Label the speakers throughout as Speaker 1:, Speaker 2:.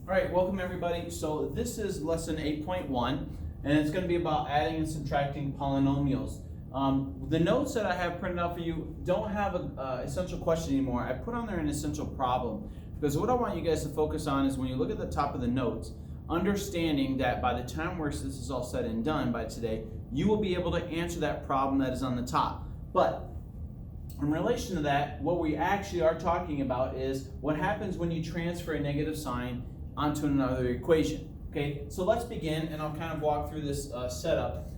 Speaker 1: All right, welcome everybody. So this is lesson 8.1, and it's going to be about adding and subtracting polynomials. The notes that I have printed out for you don't have an essential question anymore. I put on there an essential problem, because what I want you guys to focus on is when you look at the top of the notes, understanding that by the time this is all said and done by today, you will be able to answer that problem that is on the top. But in relation to that, what we actually are talking about is what happens when you transfer a negative sign onto another equation. Okay, so let's begin, and I'll kind of walk through this setup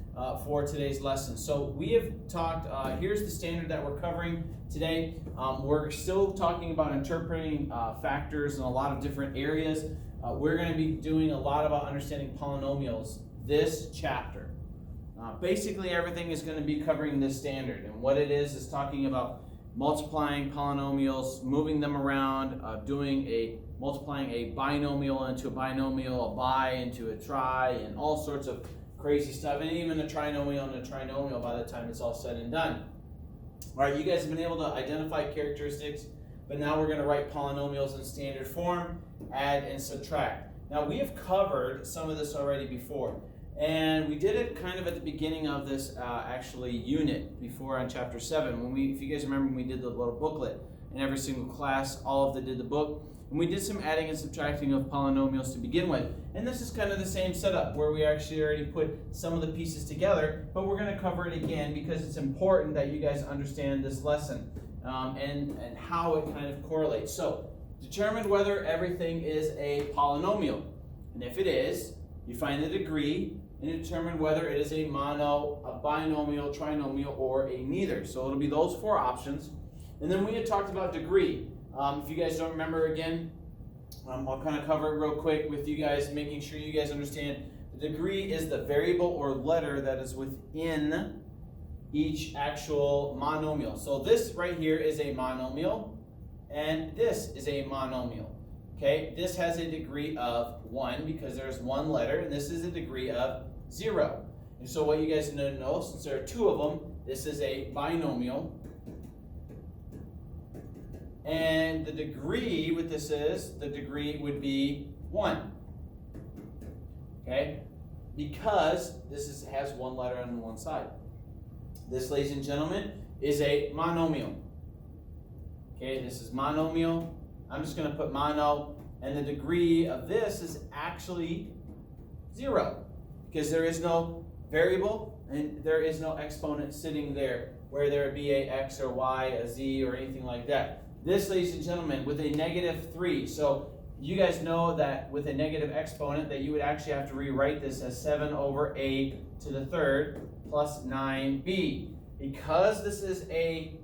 Speaker 1: for today's lesson. So we have talked, here's the standard that we're covering today. We're still talking about interpreting factors in a lot of different areas. We're going to be doing a lot about understanding polynomials this chapter. Basically everything is going to be covering this standard, and what it is talking about multiplying polynomials, moving them around, multiplying a binomial into a binomial, a bi into a tri, and all sorts of crazy stuff, and even a trinomial and a trinomial by the time it's all said and done. All right, you guys have been able to identify characteristics, but now we're going to write polynomials in standard form, add and subtract. Now we have covered some of this already before, and we did it kind of at the beginning of this unit before on chapter 7. If you guys remember, when we did the little booklet, in every single class, all of them did the book. And we did some adding and subtracting of polynomials to begin with. And this is kind of the same setup where we actually already put some of the pieces together, but we're going to cover it again because it's important that you guys understand this lesson and how it kind of correlates. So, determine whether everything is a polynomial. And if it is, you find the degree and determine whether it is a binomial, trinomial, or a neither. So it'll be those four options. And then we had talked about degree. If you guys don't remember again, I'll kind of cover it real quick with you guys, making sure you guys understand the degree is the variable or letter that is within each actual monomial. So this right here is a monomial, and this is a monomial. Okay, this has a degree of 1 because there's one letter, and this is a degree of 0. And so what you guys need to know, since there are two of them, this is a binomial. And the degree with this is, the degree would be 1. Okay? Because this has one letter on one side. This, ladies and gentlemen, is a monomial. Okay, this is monomial. I'm just going to put mono, and the degree of this is actually 0 because there is no variable and there is no exponent sitting there where there would be a x or y, a z, or anything like that. This, ladies and gentlemen, with a negative 3. So you guys know that with a negative exponent that you would actually have to rewrite this as 7 over a to the third plus 9b. Because this is a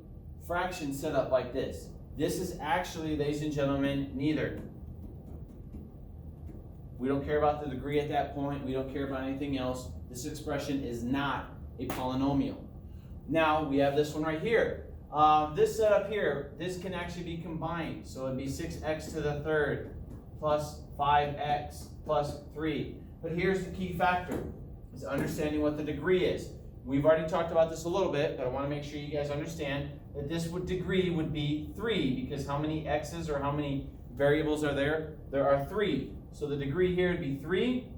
Speaker 1: fraction set up like this, this is actually, ladies and gentlemen, neither. We don't care about the degree at that point. We don't care about anything else. This expression is not a polynomial. Now, we have this one right here. This setup here, this can actually be combined. So it'd be 6x to the third plus 5x plus 3. But here's the key factor, is understanding what the degree is. We've already talked about this a little bit, but I want to make sure you guys understand that this degree would be 3, because how many x's or how many variables are there? There are 3. So the degree here would be 3,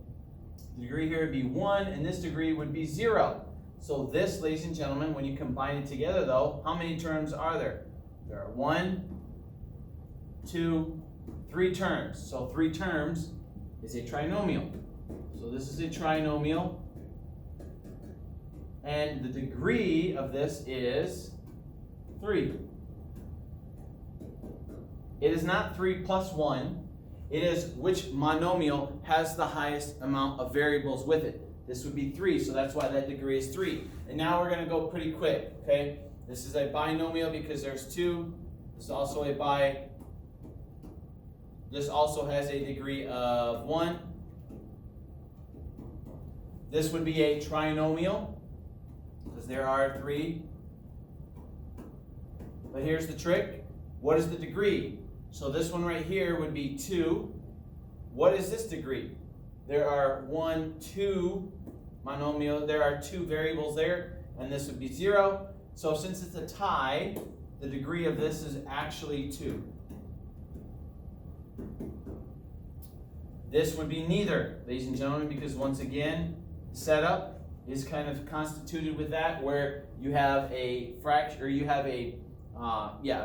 Speaker 1: the degree here would be 1, and this degree would be 0. So this, ladies and gentlemen, when you combine it together though, how many terms are there? There are 1, 2, 3 terms. So 3 terms is a trinomial. So this is a trinomial. And the degree of this is 3. It is not 3 plus 1. It is which monomial has the highest amount of variables with it. This would be 3, so that's why that degree is 3. And now we're going to go pretty quick, okay? This is a binomial because there's 2. This is also a bi. This also has a degree of 1. This would be a trinomial because there are 3. But here's the trick. What is the degree? So this one right here would be 2. What is this degree? There are 2 monomial. There are 2 variables there, and this would be 0. So since it's a tie, the degree of this is actually 2. This would be neither, ladies and gentlemen, because once again, setup is kind of constituted with that, where you have a fraction, or you have a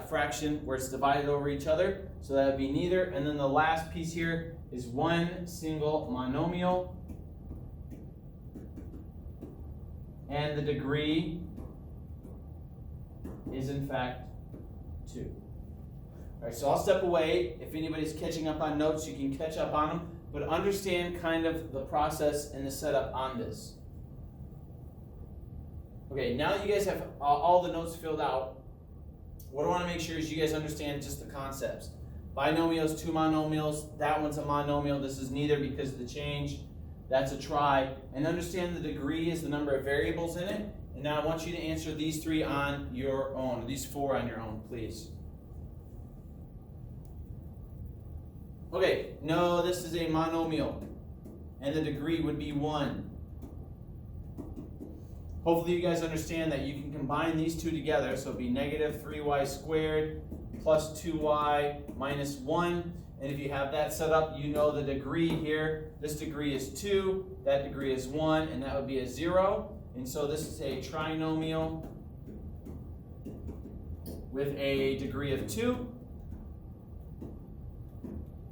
Speaker 1: fraction where it's divided over each other. So that would be neither. And then the last piece here is one single monomial, and the degree is in fact 2. All right, so I'll step away. If anybody's catching up on notes, you can catch up on them, but understand kind of the process and the setup on this. Okay, now that you guys have all the notes filled out, what I want to make sure is you guys understand just the concepts. Binomials, 2 monomials, that one's a monomial, this is neither because of the change, that's a try. And understand the degree is the number of variables in it. And now I want you to answer these 3 on your own, these 4 on your own, please. Okay, no, this is a monomial, and the degree would be 1. Hopefully you guys understand that you can combine these 2 together, so it'd be negative 3y squared plus 2y minus 1. And if you have that set up, you know the degree here. This degree is 2, that degree is 1, and that would be a 0. And so this is a trinomial with a degree of 2.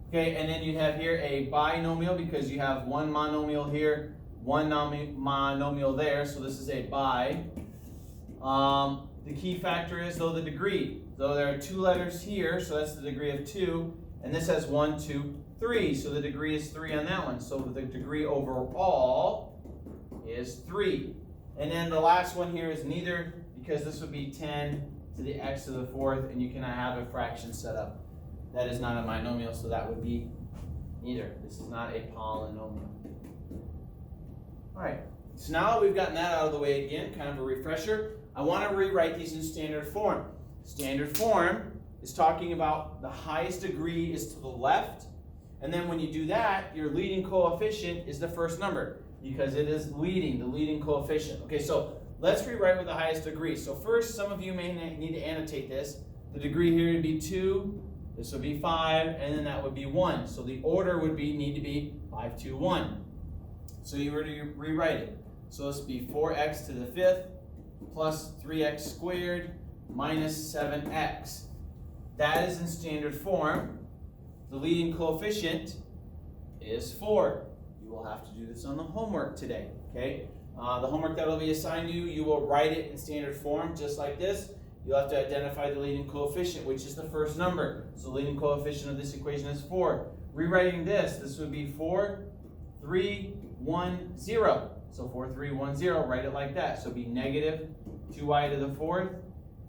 Speaker 1: Okay, and then you have here a binomial because you have one monomial here, one monomial there, so this is a bi. The key factor is, though, the degree. Though there are 2 letters here, so that's the degree of 2, and this has 1, 2, 3, so the degree is 3 on that one. So the degree overall is 3. And then the last one here is neither, because this would be 10 to the x to the 4th, and you cannot have a fraction set up. That is not a monomial, so that would be neither. This is not a polynomial. All right, so now that we've gotten that out of the way again, kind of a refresher, I want to rewrite these in standard form. Standard form is talking about the highest degree is to the left, and then when you do that, your leading coefficient is the first number because it is leading, the leading coefficient. Okay, so let's rewrite with the highest degree. So first, some of you may need to annotate this. The degree here would be 2, this would be 5, and then that would be 1. So the order would need to be 5, 2, 1. So you were to rewrite it. So this would be 4x to the 5th plus 3x squared minus 7x. That is in standard form. The leading coefficient is 4. You will have to do this on the homework today, okay? The homework that will be assigned to you, you will write it in standard form just like this. You'll have to identify the leading coefficient, which is the first number. So the leading coefficient of this equation is 4. Rewriting this would be 4, 3, 1, 0. So 4, 3, 1, 0, write it like that. So it'd be negative 2y to the 4th,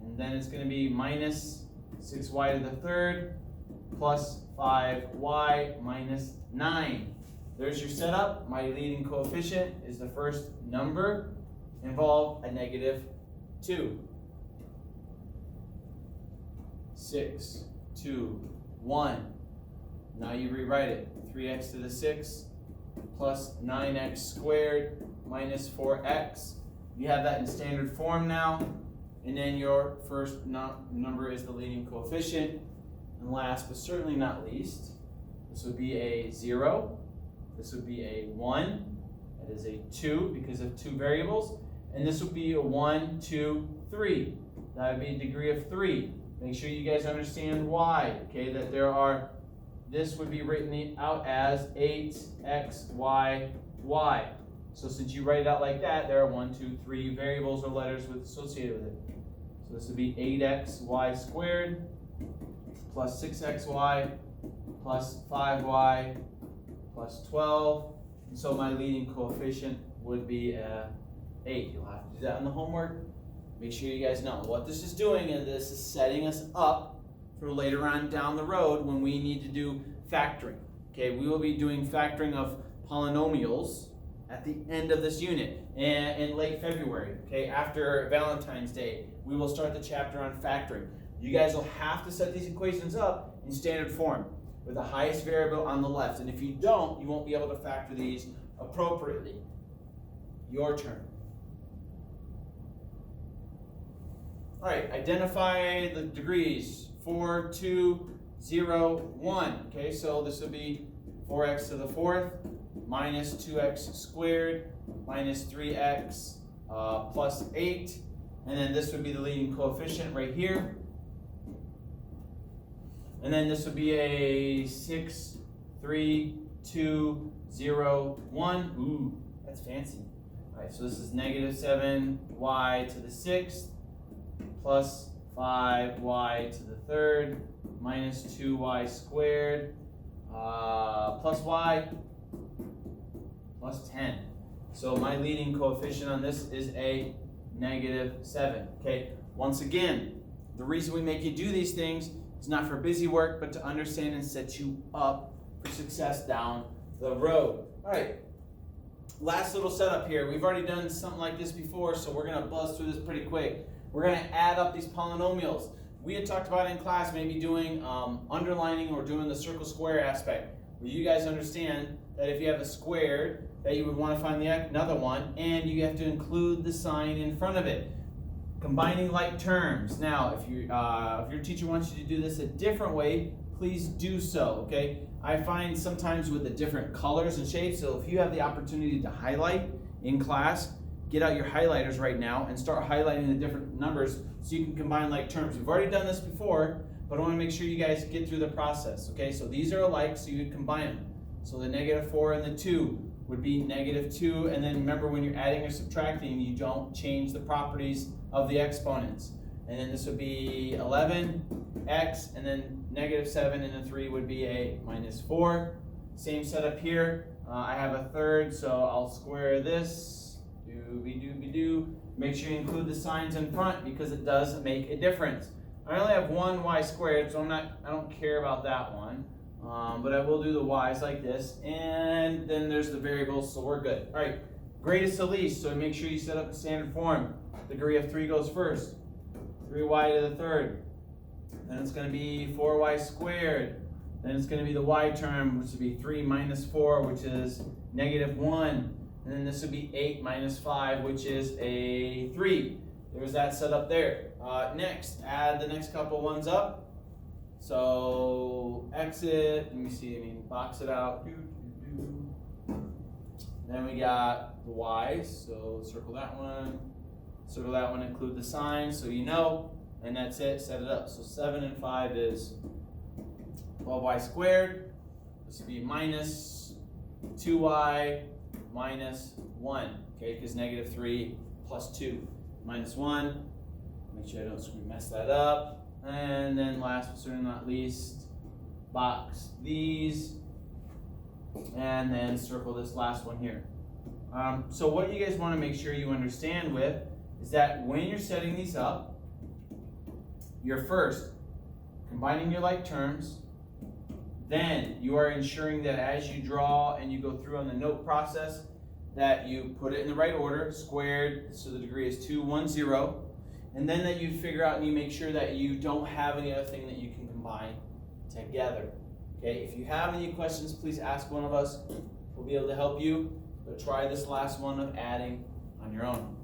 Speaker 1: and then it's going to be minus 6y to the 3rd, plus 5y minus 9. There's your setup. My leading coefficient is the first number involved, a negative 2. 6, 2, 1. Now you rewrite it. 3x to the 6 plus 9x squared minus 4x. You have that in standard form now. And then your first number is the leading coefficient. And last but certainly not least, this would be a 0. This would be a 1. That is a 2 because of 2 variables. And this would be a 1, 2, 3. That would be a degree of 3. Make sure you guys understand why, okay, that there are, this would be written out as 8xy, y. So since you write it out like that, there are 1, 2, 3 variables or letters associated with it. So this would be 8xy squared plus 6xy plus 5y plus 12. And so my leading coefficient would be 8. You'll have to do that on the homework. Make sure you guys know what this is doing, and this is setting us up for later on down the road when we need to do factoring. Okay, we will be doing factoring of polynomials at the end of this unit in late February. Okay, after Valentine's Day, we will start the chapter on factoring. You guys will have to set these equations up in standard form with the highest variable on the left, and if you don't, you won't be able to factor these appropriately. Your turn. All right, identify the degrees. 4, 2, 0, 1. Okay, so this would be 4x to the fourth minus 2x squared minus 3x plus 8. And then this would be the leading coefficient right here. And then this would be a 6, 3, 2, 0, 1. Ooh, that's fancy. All right, so this is negative 7y to the sixth plus 5y to the third minus 2y squared plus y plus 10. So my leading coefficient on this is a negative 7. Okay, once again, the reason we make you do these things is not for busy work, but to understand and set you up for success down the road. All right, last little setup here. We've already done something like this before, so we're going to buzz through this pretty quick. We're going to add up these polynomials. We had talked about in class maybe doing underlining or doing the circle square aspect, where you guys understand that if you have a squared, that you would want to find another one, and you have to include the sign in front of it. Combining like terms. Now, if your teacher wants you to do this a different way, please do so, okay? I find sometimes with the different colors and shapes, so if you have the opportunity to highlight in class, get out your highlighters right now and start highlighting the different numbers so you can combine like terms. We've already done this before, but I want to make sure you guys get through the process, okay? So these are alike, so you combine them. So the negative 4 and the 2 would be negative 2, and then remember when you're adding or subtracting, you don't change the properties of the exponents. And then this would be 11x, and then negative 7 and the 3 would be a minus 4. Same setup here. I have a third, so I'll square this. Doobie-doobie-doo. Make sure you include the signs in front because it does make a difference. I only have one y squared, so I don't care about that one. But I will do the y's like this, and then there's the variables, so we're good. All right, greatest to least, so make sure you set up the standard form. Degree of 3 goes first. 3y to the third. Then it's going to be 4y squared. Then it's going to be the y term, which would be 3 minus 4, which is negative 1. And then this would be 8 minus 5, which is a 3. There's that set up there. Next, add the next couple ones up. So exit, let me see, box it out. Then we got the y's, so circle that one, include the sign so you know, and that's it, set it up. So 7 and 5 is 12y squared. This would be minus 2y minus 1, okay, because negative 3 plus 2 minus 1. Make sure I don't mess that up. And then last but certainly not least, box these, and then circle this last one here. So what you guys want to make sure you understand with is that when you're setting these up, you're first combining your like terms, then you are ensuring that as you draw and you go through on the note process, that you put it in the right order, squared, so the degree is 2, 1, 0. And then that you figure out and you make sure that you don't have any other thing that you can combine together. Okay, if you have any questions, please ask one of us. We'll be able to help you, but try this last one of adding on your own.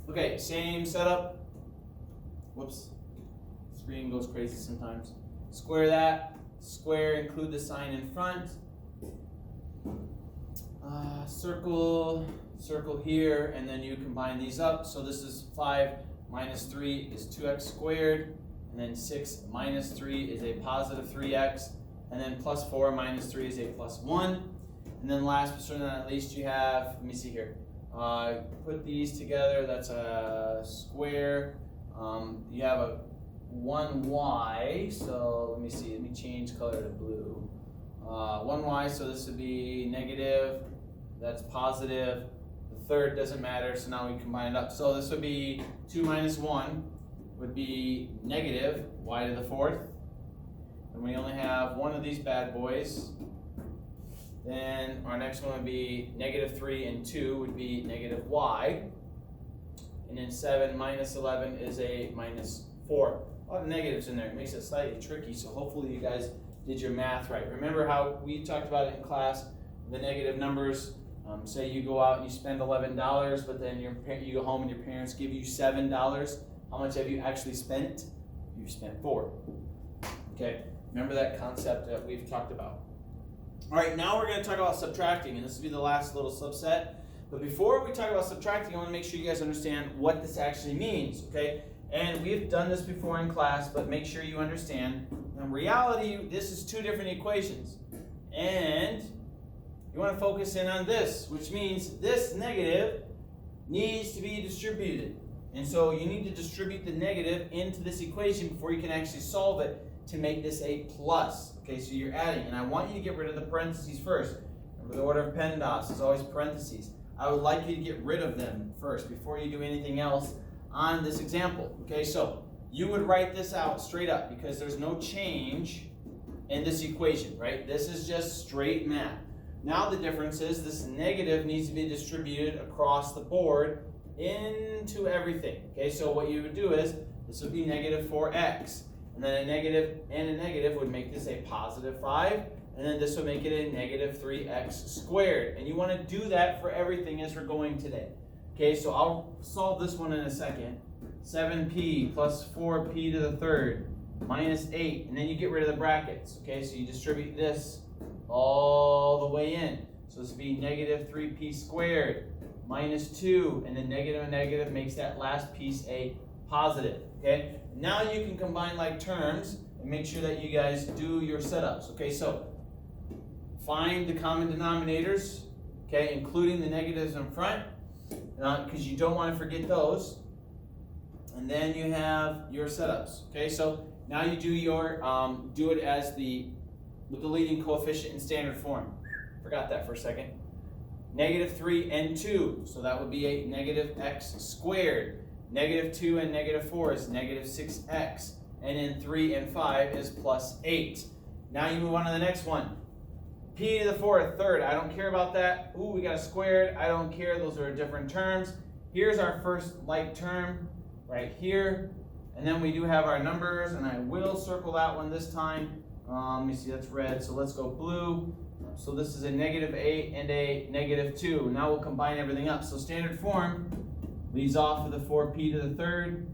Speaker 1: Okay, same setup. Whoops, screen goes crazy sometimes. Square that, square, include the sign in front. Circle here, and then you combine these up. So this is 5 minus 3 is 2x squared, and then 6 minus 3 is a positive 3x, and then plus 4 minus 3 is a plus 1. And then last but certainly not least, you have, let me see here, put these together, that's a square. You have a 1y, so let me see, let me change color to blue. 1y, so this would be negative, that's positive. The third doesn't matter, so now we combine it up. So this would be 2 minus 1 would be negative y to the fourth. And we only have one of these bad boys. Then our next one would be negative 3 and 2 would be negative y. And then 7 minus 11 is a minus 4. A lot of negatives in there. It makes it slightly tricky, so hopefully you guys did your math right. Remember how we talked about it in class, the negative numbers. Say you go out and you spend $11, but then you go home and your parents give you $7. How much have you actually spent? You've spent 4. Okay. Remember that concept that we've talked about. All right, now we're going to talk about subtracting, and this will be the last little subset. But before we talk about subtracting, I want to make sure you guys understand what this actually means, okay? And we've done this before in class, but make sure you understand. In reality, this is two different equations. And you want to focus in on this, which means this negative needs to be distributed. And so you need to distribute the negative into this equation before you can actually solve it to make this a plus. Okay, so you're adding, and I want you to get rid of the parentheses first. Remember, the order of PEMDAS is always parentheses. I would like you to get rid of them first before you do anything else on this example. Okay, so you would write this out straight up because there's no change in this equation, right? This is just straight math. Now the difference is this negative needs to be distributed across the board into everything. Okay, so what you would do is this would be negative 4x, and then a negative would make this a positive 5, and then this would make it a negative 3x squared. And you want to do that for everything as we're going today. Okay, so I'll solve this one in a second. 7p plus 4p to the third minus 8, and then you get rid of the brackets. Okay, so you distribute this all the way in. So this would be negative 3p squared minus 2, and then negative and negative makes that last piece a positive. Okay, now you can combine like terms and make sure that you guys do your setups. Okay, so find the common denominators, okay, including the negatives in front, because you don't want to forget those. And then you have your setups. Okay, so now you do your do it as with the leading coefficient in standard form. Forgot that for a second. Negative 3 and 2, so that would be a negative x squared. Negative 2 and negative 4 is negative 6x. And then 3 and 5 is plus 8. Now you move on to the next one. P to the fourth, third, I don't care about that. Ooh, we got a squared, I don't care, those are different terms. Here's our first like term right here. And then we do have our numbers, and I will circle that one this time. Let me see, that's red, so let's go blue. So this is a negative 8 and a negative 2. Now we'll combine everything up. So standard form leaves off with a 4p to the third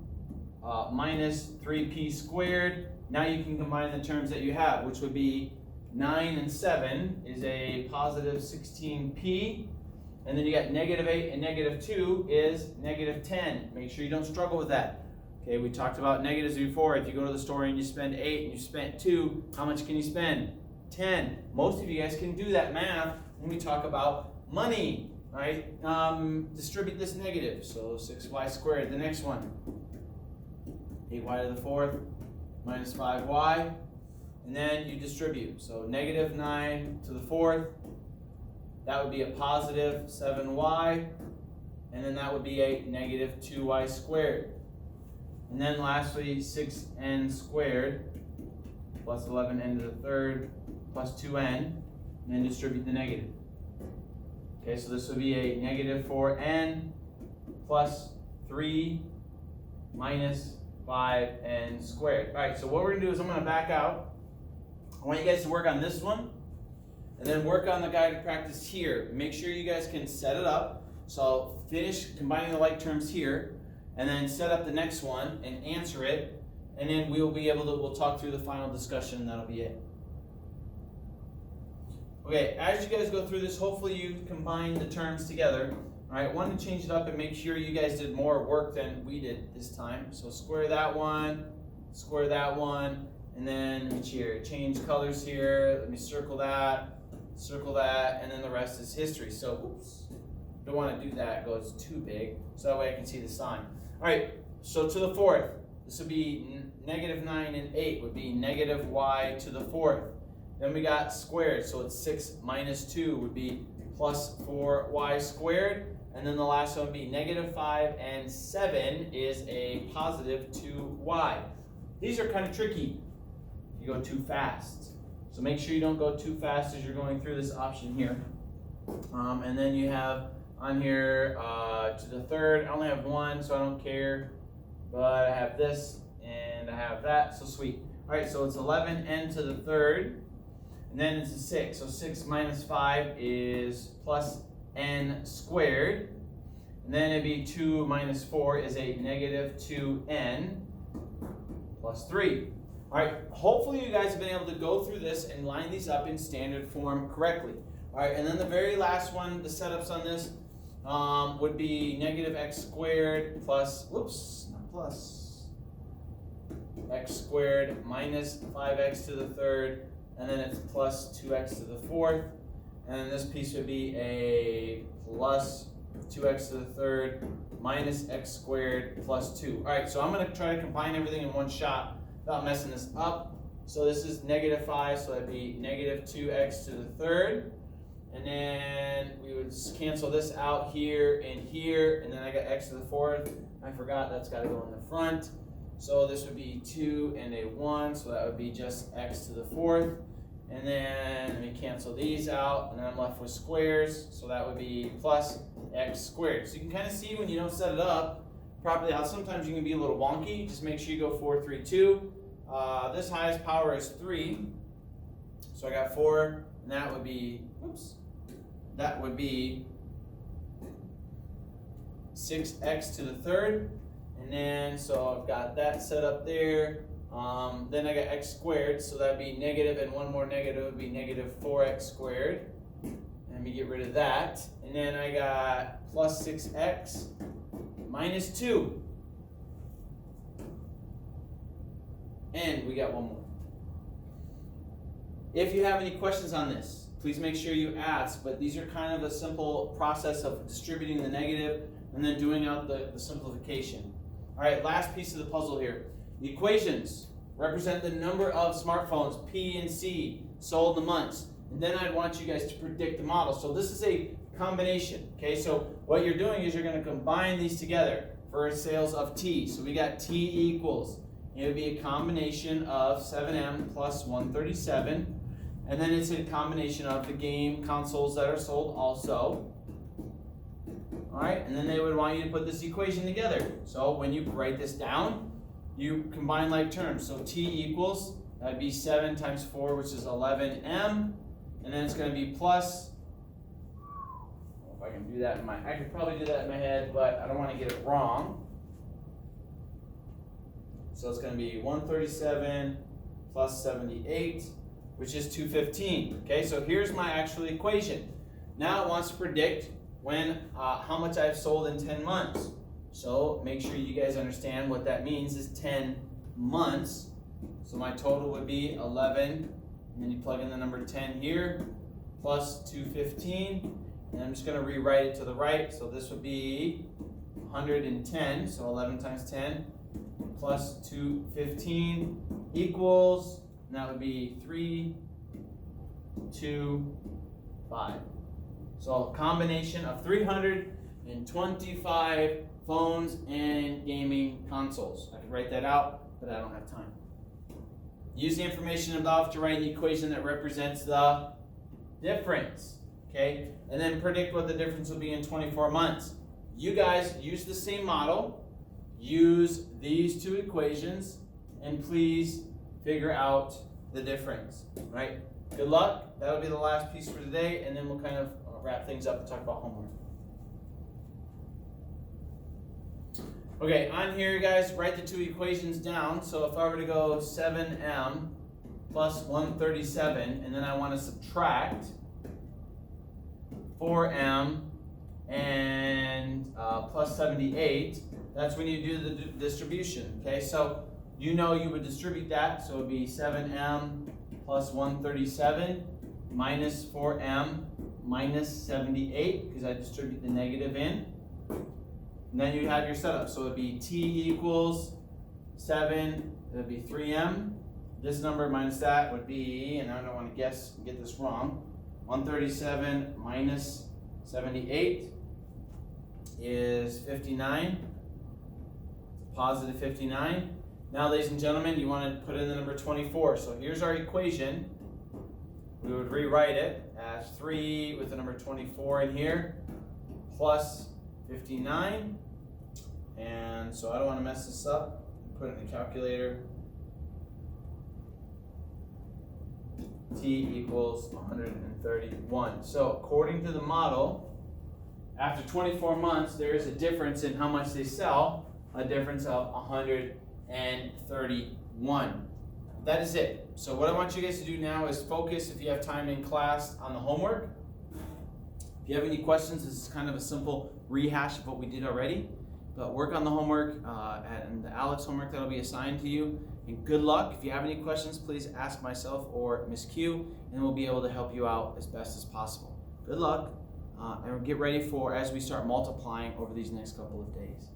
Speaker 1: minus 3p squared. Now you can combine the terms that you have, which would be 9 and 7 is a positive 16p. And then you got negative 8 and negative 2 is negative 10. Make sure you don't struggle with that. Okay, we talked about negatives before. If you go to the store and you spend 8 and you spent 2, how much can you spend? 10. Most of you guys can do that math when we talk about money, right? Distribute this negative. So 6y squared. The next one, 8y to the fourth minus 5y. And then you distribute. So negative 9 to the fourth. That would be a positive 7y. And then that would be a negative 2y squared. And then lastly, 6n squared plus 11n to the third plus 2n, and then distribute the negative. Okay, so this would be a negative 4n plus 3 minus 5n squared. All right, so what we're going to do is I'm going to back out. I want you guys to work on this one, and then work on the guided practice here. Make sure you guys can set it up. So I'll finish combining the like terms here, and then set up the next one and answer it, and then we'll talk through the final discussion, and that'll be it. Okay, as you guys go through this, hopefully you combine the terms together. All right, wanted to change it up and make sure you guys did more work than we did this time. So square that one, and then let me change colors here. Let me circle that, and then the rest is history. So, oops, don't want to do that, it goes too big, so that way I can see the sign. All right, so to the fourth, this would be negative 9 and 8 would be negative y to the fourth. Then we got squared, so it's 6 minus 2 would be plus 4y squared. And then the last one would be negative 5 and 7 is a positive 2y. These are kind of tricky if you go too fast. So make sure you don't go too fast as you're going through this option here. And then you have on here to the third, I only have one, so I don't care. But I have this and I have that, so sweet. All right, so it's 11n to the third. And then it's a 6. So 6 minus 5 is plus n squared. And then it'd be 2 minus 4 is a negative 2n plus 3. All All right, hopefully you guys have been able to go through this and line these up in standard form correctly. All right, and then the very last one, the setups on this would be negative x squared plus, whoops, not plus, x squared minus 5x to the third, and then it's plus 2x to the fourth, and then this piece would be a plus 2x to the third minus x squared plus 2. All right, so I'm going to try to combine everything in one shot without messing this up. So this is negative 5, so that'd be negative 2x to the third. And then we would just cancel this out here, and then I got x to the fourth. I forgot that's got to go in the front. So this would be 2 and a 1, so that would be just x to the fourth. And then let me cancel these out, and then I'm left with squares, so that would be plus x squared. So you can kind of see when you don't set it up properly how sometimes you can be a little wonky. Just make sure you go 4, 3, 2. This highest power is 3, so I got 4, and that would be, oops, that would be 6x to the third. And then, so I've got that set up there. Then I got x squared, so that'd be negative, and one more negative would be negative 4x squared. Let me get rid of that. And then I got plus 6x minus 2. And we got one more. If you have any questions on this, please make sure you ask, but these are kind of a simple process of distributing the negative and then doing out the simplification. All right, last piece of the puzzle here. The equations represent the number of smartphones, P and C, sold in the months. And then I'd want you guys to predict the model. So this is a combination, okay? So what you're doing is you're going to combine these together for sales of T. So we got T equals, it would be a combination of 7M plus 137. And then it's a combination of the game consoles that are sold also. All right, and then they would want you to put this equation together. So when you write this down, you combine like terms. So T equals, that'd be 7 times 4, which is 11M. And then it's going to be plus, I don't know if I can do that I could probably do that in my head, but I don't want to get it wrong. So it's going to be 137 plus 78, which is 215. Okay, so here's my actual equation. Now it wants to predict when how much I've sold in 10 months. So make sure you guys understand what that means is 10 months. So my total would be 11, and then you plug in the number 10 here, plus 215, and I'm just going to rewrite it to the right. So this would be 110, so 11 times 10, plus 215 equals, and that would be 325. So a combination of 325 phones and gaming consoles. I could write that out, but I don't have time. Use the information above to write the equation that represents the difference, okay? And then predict what the difference will be in 24 months. You guys use the same model, use these two equations, and please figure out the difference, right? Good luck. That'll be the last piece for today, and then we'll kind of wrap things up and talk about homework. Okay, on here, guys, write the two equations down. So if I were to go 7M plus 137, and then I want to subtract 4M and plus 78, that's when you do the distribution, okay? So you know you would distribute that, so it would be 7M plus 137 minus 4M minus 78, because I distribute the negative in. And then you have your setup. So it would be T equals 7, it would be 3M. This number minus that would be, and I don't want to get this wrong, 137 minus 78 is 59. Positive 59. Now, ladies and gentlemen, you want to put in the number 24. So here's our equation. We would rewrite it as 3 with the number 24 in here, plus 59. And so I don't want to mess this up. Put it in the calculator. T equals 131. So according to the model, after 24 months, there is a difference in how much they sell, a difference of 131. that is it. So what I want you guys to do now is focus, if you have time in class, on the homework. If you have any questions, this is kind of a simple rehash of what we did already. But work on the homework and the Alex homework that'll be assigned to you. And good luck. If you have any questions, please ask myself or Miss Q, and we'll be able to help you out as best as possible. Good luck, and get ready for as we start multiplying over these next couple of days.